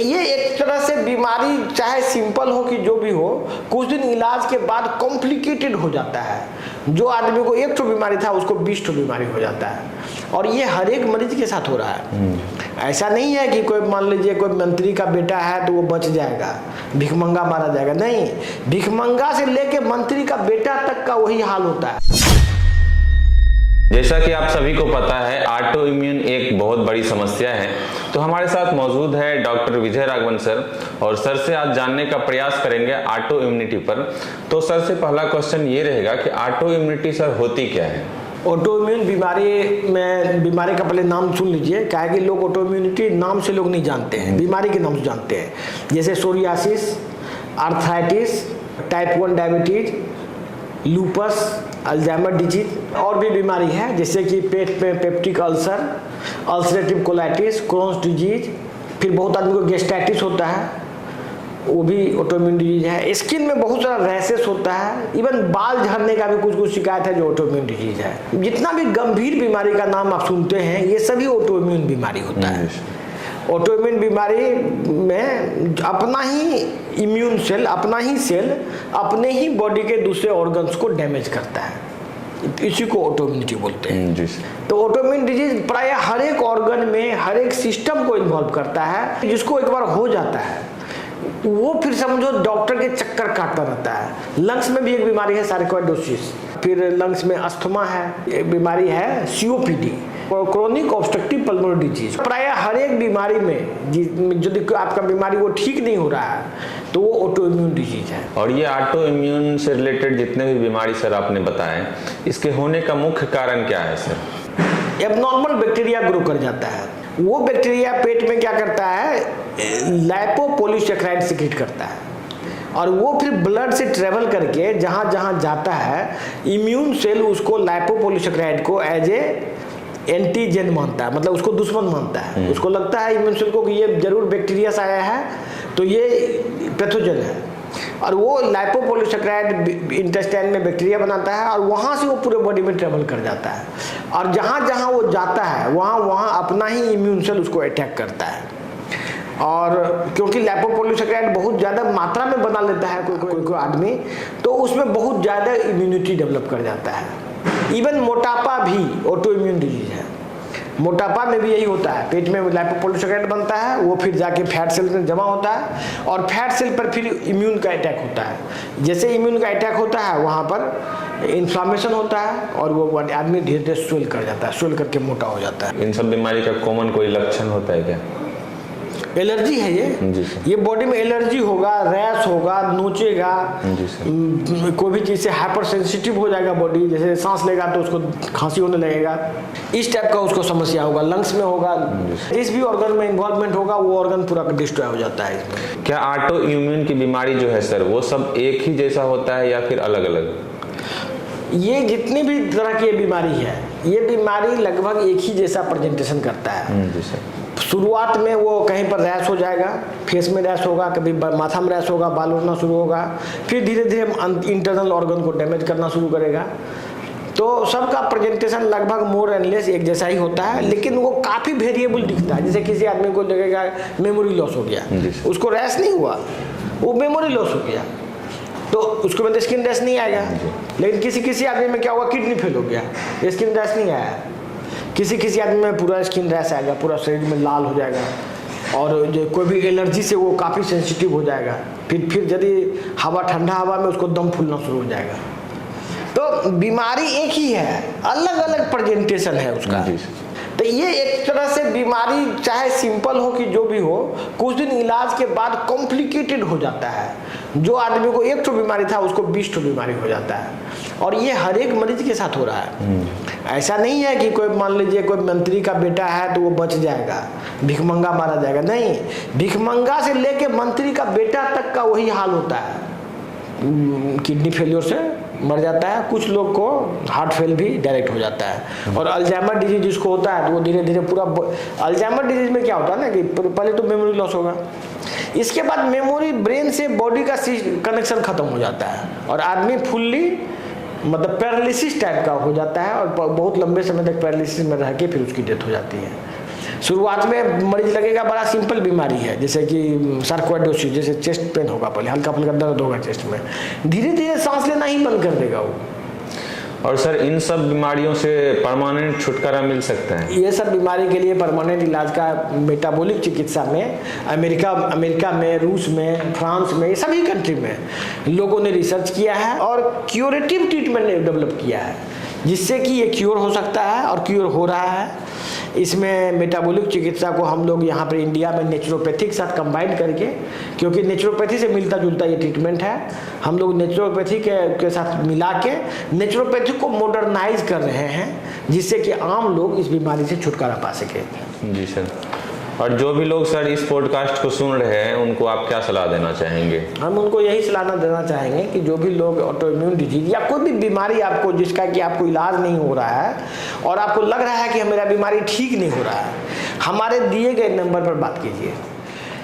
ये एक तरह से बीमारी चाहे सिंपल हो कि जो भी हो, कुछ दिन इलाज के बाद कॉम्प्लिकेटेड हो जाता है। जो आदमी को 1 बीमारी था उसको 20 बीमारी हो जाता है, और ये हर एक मरीज के साथ हो रहा है। ऐसा नहीं है कि कोई मान लीजिए कोई मंत्री का बेटा है तो वो बच जाएगा, भिखमंगा मारा जाएगा, नहीं, भिखमंगा से लेके मंत्री का बेटा तक का वही हाल होता है। जैसा कि आप सभी को पता है, ऑटो इम्यून एक बहुत बड़ी समस्या है। तो हमारे साथ मौजूद है डॉक्टर विजय राघवन सर, और सर से आज जानने का प्रयास करेंगे ऑटो इम्यूनिटी पर। तो सर से पहला क्वेश्चन ये रहेगा कि ऑटो इम्यूनिटी सर होती क्या है? ऑटो इम्यून बीमारी का पहले नाम सुन लीजिए, क्या है कि लोग ऑटो इम्यूनिटी नाम से लोग नहीं जानते हैं, बीमारी के नाम से जानते हैं। जैसे psoriasis, arthritis, type 1 diabetes, lupus, Alzheimer disease, और भी बीमारी है जैसे कि पेट में peptic ulcer, ulcerative colitis, Crohn's disease, फिर बहुत आदमी को गैस्ट्राइटिस होता है, वो भी ऑटोइम्यून डिजीज है। स्किन में बहुत सारा रैशेस होता है, इवन बाल झड़ने का भी कुछ शिकायत है जो ऑटोइम्यून डिजीज है। जितना भी गंभीर बीमारी का नाम आप सुनते हैं ये सभी ऑटोइम्यून बीमारी होता है। ऑटोइम्यून बीमारी में अपना ही इम्यून सेल, अपना ही सेल अपने ही बॉडी के दूसरे ऑर्गन्स को डैमेज करता है, इसी को ऑटोइम्यूनिटी बोलते हैं। तो ऑटोइम्यून डिजीज प्राय हर एक ऑर्गन में, हर एक सिस्टम को इन्वॉल्व करता है। जिसको एक बार हो जाता है वो फिर समझो डॉक्टर के चक्कर काटता रहता है। लंग्स में भी एक बीमारी है सार्कोइडोसिस, फिर लंग्स में अस्थमा है, एक बीमारी है COPD, chronic obstructive pulmonary disease. प्राय हर एक बीमारी में यदि आपका बीमारी वो ठीक नहीं हो रहा है तो वो ऑटोइम्यून डिजीज है। और ये ऑटो इम्यून से रिलेटेड जितने भी बीमारी सर आपने बताए, इसके होने का मुख्य कारण क्या है सर? एबनॉर्मल बैक्टीरिया ग्रो कर जाता है। वो बैक्टीरिया पेट में क्या करता है, लाइपोपॉलीसैकेराइड सिक्रीट करता है, और वो फिर ब्लड से ट्रेवल करके जहाँ जहाँ जाता है, इम्यून सेल उसको लाइपोपॉलीसैकेराइड को एज ए एंटीजन मानता है, मतलब उसको दुश्मन मानता है। उसको लगता है इम्यून सेल को कि ये जरूर बैक्टीरिया से आया है तो ये पैथोजन है, और वो लाइपोपॉलीसैकेराइड इंटेस्टाइन में बैक्टीरिया बनाता है और वहाँ से वो पूरे बॉडी में ट्रेवल कर जाता है, और जहाँ जहाँ वो जाता है वहाँ वहाँ अपना ही इम्यून सेल उसको अटैक करता है। और क्योंकि लाइपोपॉलीसैकेराइड बहुत ज़्यादा मात्रा में बना लेता है कोई आदमी, तो उसमें बहुत ज़्यादा इम्यूनिटी डेवलप कर जाता है। इवन मोटापा भी ऑटो इम्यून डिजीज है। मोटापा में भी यही होता है, पेट में लाइपोपॉलीसैकेराइड बनता है, वो फिर जाके फैट सेल में जमा होता है, और फैट सेल पर फिर इम्यून का अटैक होता है। जैसे इम्यून का अटैक होता है वहाँ पर इन्फ्लामेशन होता है, और वो आदमी धीरे धीरे स्वेल कर जाता है, स्वेल करके मोटा हो जाता है। इन सब बीमारी का कॉमन कोई लक्षण होता है क्या? एलर्जी है ये बॉडी में एलर्जी होगा, रैश होगा, नोचेगा, कोई भी चीज़ से हाइपर सेंसिटिव हो जाएगा बॉडी, जैसे सांस लेगा तो उसको खांसी होने लगेगा, इस टाइप का उसको समस्या होगा। लंग्स में होगा, जिस भी ऑर्गन में इन्वॉल्वमेंट होगा वो ऑर्गन पूरा डिस्ट्रॉय हो जाता है इसमें। क्या ऑटो इम्यून की बीमारी जो है सर, वो सब एक ही जैसा होता है या फिर अलग अलग? ये जितनी भी तरह की बीमारी है, ये बीमारी लगभग एक ही जैसा प्रेजेंटेशन करता है। शुरुआत में वो कहीं पर रैश हो जाएगा, फेस में रैश होगा, कभी माथा में रैश होगा, बाल उड़ना शुरू होगा, फिर धीरे धीरे इंटरनल ऑर्गन को डैमेज करना शुरू करेगा। तो सबका प्रेजेंटेशन लगभग मोर एंड लेस एक जैसा ही होता है, लेकिन वो काफ़ी वेरिएबल दिखता है। जैसे किसी आदमी को लगेगा मेमोरी लॉस हो गया, उसको रैश नहीं हुआ, वो मेमोरी लॉस हो गया, तो उसको में स्किन रैश नहीं आएगा। लेकिन किसी आदमी में क्या हुआ, किडनी फेल हो गया, स्किन रैश नहीं आया। किसी आदमी में पूरा स्किन रैश आएगा, पूरा शरीर में लाल हो जाएगा, और जो कोई भी एलर्जी से वो काफ़ी सेंसिटिव हो जाएगा। फिर यदि ठंडा हवा में उसको दम फूलना शुरू हो जाएगा। तो बीमारी एक ही है, अलग अलग प्रेजेंटेशन है उसका। तो ये एक तरह से बीमारी चाहे सिंपल हो कि जो भी हो, कुछ दिन इलाज के बाद कॉम्प्लिकेटेड हो जाता है। जो आदमी को 1 बीमारी था उसको 20 बीमारी हो जाता है, और ये हर एक मरीज के साथ हो रहा है। ऐसा नहीं है कि कोई मान लीजिए कोई मंत्री का बेटा है तो वो बच जाएगा, भिखमंगा मारा जाएगा, नहीं, भिखमंगा से लेके मंत्री का बेटा तक का वही हाल होता है। किडनी फेलियर से मर जाता है, कुछ लोग को हार्ट फेल भी डायरेक्ट हो जाता है। और अल्जाइमर डिजीज जिसको होता है तो वो धीरे धीरे पूरा, अल्जाइमर डिजीज में क्या होता है ना कि पहले तो मेमोरी लॉस होगा, इसके बाद मेमोरी ब्रेन से बॉडी का कनेक्शन खत्म हो जाता है, और आदमी फुल्ली मतलब पैरालिसिस टाइप का हो जाता है, और बहुत लंबे समय तक पैरालिसिस में रह के फिर उसकी डेथ हो जाती है। शुरुआत में मरीज लगेगा बड़ा सिंपल बीमारी है, जैसे कि सार्कोइडोसिस, जैसे चेस्ट पेन होगा, पहले हल्का फुल्का दर्द होगा चेस्ट में, धीरे धीरे सांस लेना ही बंद कर देगा वो। और सर इन सब बीमारियों से परमानेंट छुटकारा मिल सकता है? ये सब बीमारी के लिए परमानेंट इलाज का मेटाबॉलिक चिकित्सा में अमेरिका में, रूस में, फ्रांस में, सभी कंट्री में लोगों ने रिसर्च किया है और क्यूरेटिव ट्रीटमेंट डेवलप किया है, जिससे कि ये क्योर हो सकता है और क्योर हो रहा है। इसमें मेटाबॉलिक चिकित्सा को हम लोग यहाँ पर इंडिया में नेचुरोपैथी के साथ कंबाइन करके, क्योंकि नेचुरोपैथी से मिलता जुलता ये ट्रीटमेंट है, हम लोग नेचुरोपैथी के साथ मिला के नेचुरोपैथी को मॉडर्नाइज कर रहे हैं, जिससे कि आम लोग इस बीमारी से छुटकारा पा सके। जी सर। और जो भी लोग सर इस पॉडकास्ट को सुन रहे हैं उनको आप क्या सलाह देना चाहेंगे? हम उनको यही सलाह देना चाहेंगे कि जो भी लोग ऑटोइम्यून डिजीज या कोई भी बीमारी आपको, जिसका कि आपको इलाज नहीं हो रहा है और आपको लग रहा है कि मेरा बीमारी ठीक नहीं हो रहा है, हमारे दिए गए नंबर पर बात कीजिए।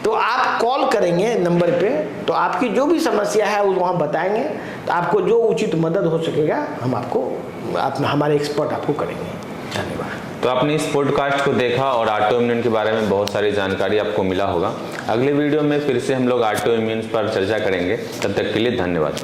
तो आप कॉल करेंगे नंबर पे, तो आपकी जो भी समस्या है वो वहाँ बताएंगे, तो आपको जो उचित मदद हो सकेगा हम आपको हमारे एक्सपर्ट आपको करेंगे। धन्यवाद। तो आपने इस पॉडकास्ट को देखा और ऑटो इम्यून के बारे में बहुत सारी जानकारी आपको मिला होगा। अगले वीडियो में फिर से हम लोग ऑटो इम्यून पर चर्चा करेंगे। तब तक के लिए धन्यवाद।